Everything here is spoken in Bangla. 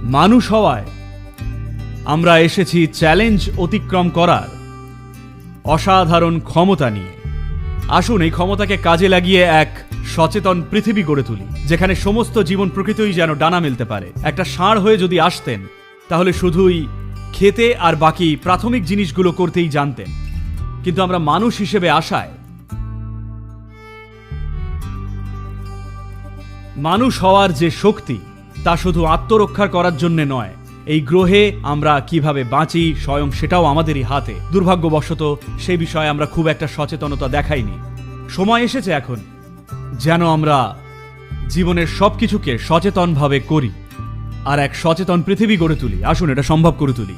মানুষ হওয়ায় আমরা এসেছি চ্যালেঞ্জ অতিক্রম করার অসাধারণ ক্ষমতা নিয়ে। আসুন এই ক্ষমতাকে কাজে লাগিয়ে এক সচেতন পৃথিবী গড়ে তুলি, যেখানে সমস্ত জীবন প্রকৃতই যেন ডানা মেলতে পারে। একটা ষাঁড় হয়ে যদি আসতেন তাহলে শুধুই খেতে আর বাকি প্রাথমিক জিনিসগুলো করতেই জানতেন, কিন্তু আমরা মানুষ হিসেবে আসায় মানুষ হওয়ার যে শক্তি তা শুধু আত্মরক্ষা করার জন্য নয়, এই গ্রহে আমরা কিভাবে বাঁচি স্বয়ং সেটাও আমাদেরই হাতে। দুর্ভাগ্যবশত সেই বিষয়ে আমরা খুব একটা সচেতনতা দেখাইনি। সময় এসেছে এখন যেন আমরা জীবনের সবকিছুকে সচেতনভাবে করি আর এক সচেতন পৃথিবী গড়ে তুলি। আসুন এটা সম্ভব করে তুলি।